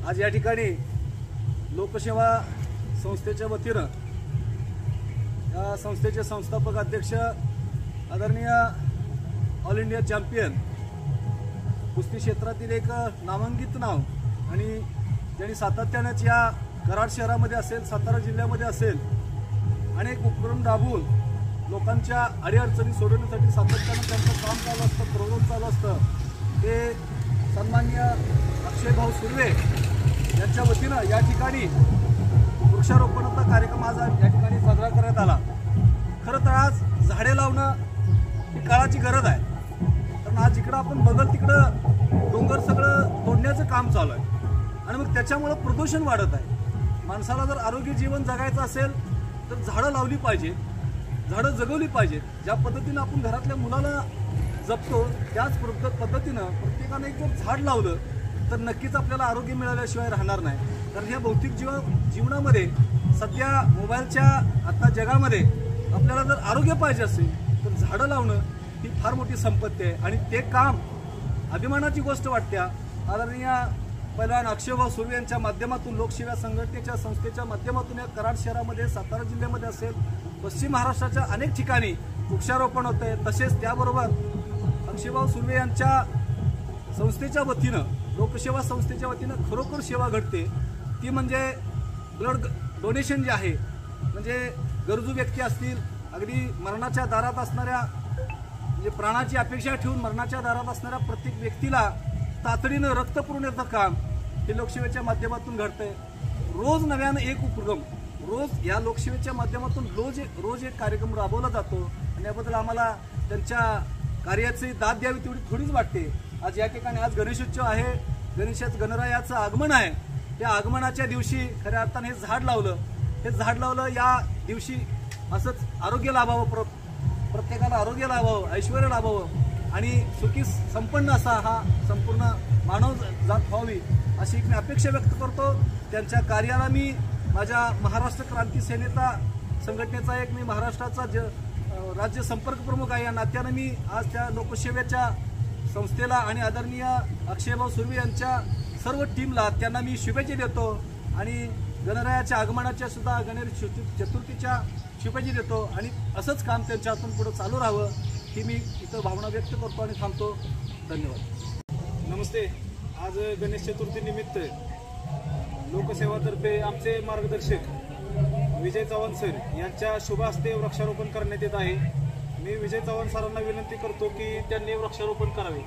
आज या ठिकाणी लोकसेवा संस्थेच्या वतीनं या संस्थेचे संस्थापक अध्यक्ष आदरणीय ऑल इंडिया चॅम्पियन कुस्ती क्षेत्रातील एक नामांकित नाव आणि ज्यांनी सातत्यानेच या कराड शहरामध्ये असेल, सातारा जिल्ह्यामध्ये असेल अनेक उपक्रम राबवून लोकांच्या अडीअडचणी सोडवण्यासाठी सातत्याने त्यांचं काम चालू असतं, प्रोग्राम चालू असतं। ते सन्माननीय अक्षयभाऊ सुर्वे यांच्या वतीनं या ठिकाणी वृक्षारोपणाचा कार्यक्रम आज या ठिकाणी साजरा करण्यात आला। खरं तर आज झाडे लावणं ही काळाची गरज आहे, कारण आज जिकडं आपण बघल तिकडं डोंगर सगळं तोडण्याचं काम चालू आहे आणि मग त्याच्यामुळे प्रदूषण वाढत आहे। माणसाला जर आरोग्य जीवन जगायचं असेल तर झाडं लावली पाहिजे, झाडं जगवली पाहिजेत। ज्या पद्धतीनं आपण घरातल्या मुलाला जपतो त्याच पद्धतीनं प्रत्येकाने एक जर झाड लावलं तर नक्कीच आपल्याला आरोग्य मिळाल्याशिवाय राहणार नाही। कारण ह्या भौतिक जीवनामध्ये सध्या मोबाईलच्या आता जगामध्ये आपल्याला जर आरोग्य पाहिजे असेल तर झाडं लावणं ही फार मोठी संपत्ती आहे आणि ते काम अभिमानाची गोष्ट वाटते। आदरणीय पैलवान अक्षयभाऊ सुर्वे यांच्या माध्यमातून लोकसेवा संघटनेच्या संस्थेच्या माध्यमातून या कराड शहरामध्ये, सातारा जिल्ह्यामध्ये असेल, पश्चिम महाराष्ट्राच्या अनेक ठिकाणी वृक्षारोपण होत आहे। तसेच त्याबरोबर अक्षयभाऊ सुर्वे यांच्या संस्थेच्या वतीनं, लोकसेवा संस्थेच्या वतीनं खरोखर सेवा घडते ती म्हणजे ब्लड डोनेशन जे आहे, म्हणजे गरजू व्यक्ती असतील, अगदी मरणाच्या दारात असणाऱ्या, म्हणजे प्राणाची अपेक्षा ठेवून मरणाच्या दारात असणाऱ्या प्रत्येक व्यक्तीला तातडीनं रक्त पुरवण्याचं काम हे लोकसेवेच्या माध्यमातून घडतंय। रोज नव्यानं एक उपक्रम, रोज या लोकसेवेच्या माध्यमातून रोज एक कार्यक्रम राबवला जातो आणि याबद्दल आम्हाला त्यांच्या कार्याची दाद द्यावी तेवढी थोडीच वाटते। आज या ठिकाणी आज गणेशोत्सव आहे, गणरायाचं आगमन आहे। त्या आगमनाच्या दिवशी खऱ्या अर्थाने हे झाड लावलं, या दिवशी असंच आरोग्य लाभावं, प्रत्येकाला आरोग्य लाभावं, ऐश्वर्य लाभावं आणि सुखी संपन्न असा हा संपूर्ण मानव जात व्हावी अशी मी अपेक्षा व्यक्त करतो। त्यांच्या कार्याला मी माझ्या महाराष्ट्र क्रांती सेनेचा संघटनेचा एक मी महाराष्ट्राचा राज्य संपर्क प्रमुख आहे, या नात्यानं मी आज त्या लोकसेवेच्या संस्थेला आणि आदरणीय अक्षयभाऊ सुर्वे यांच्या सर्व टीमला त्यांना मी शुभेच्छा देतो आणि गणरायाच्या आगमनाच्या सुद्धा गणेश चतुर्थीच्या शुभेच्छा देतो आणि असंच काम त्यांच्या हातून पुढे चालू राहावं ही मी इथं भावना व्यक्त करतो आणि थांबतो। धन्यवाद। नमस्ते। आज गणेश चतुर्थी निमित्त लोकसेवातर्फे आमचे मार्गदर्शक विजय चव्हाण सर यांच्या शुभ हस्ते वृक्षारोपण करण्यात येत आहे। मी विजय चव्हाण सरांना विनंती करतो की त्यांनी वृक्षारोपण करावे।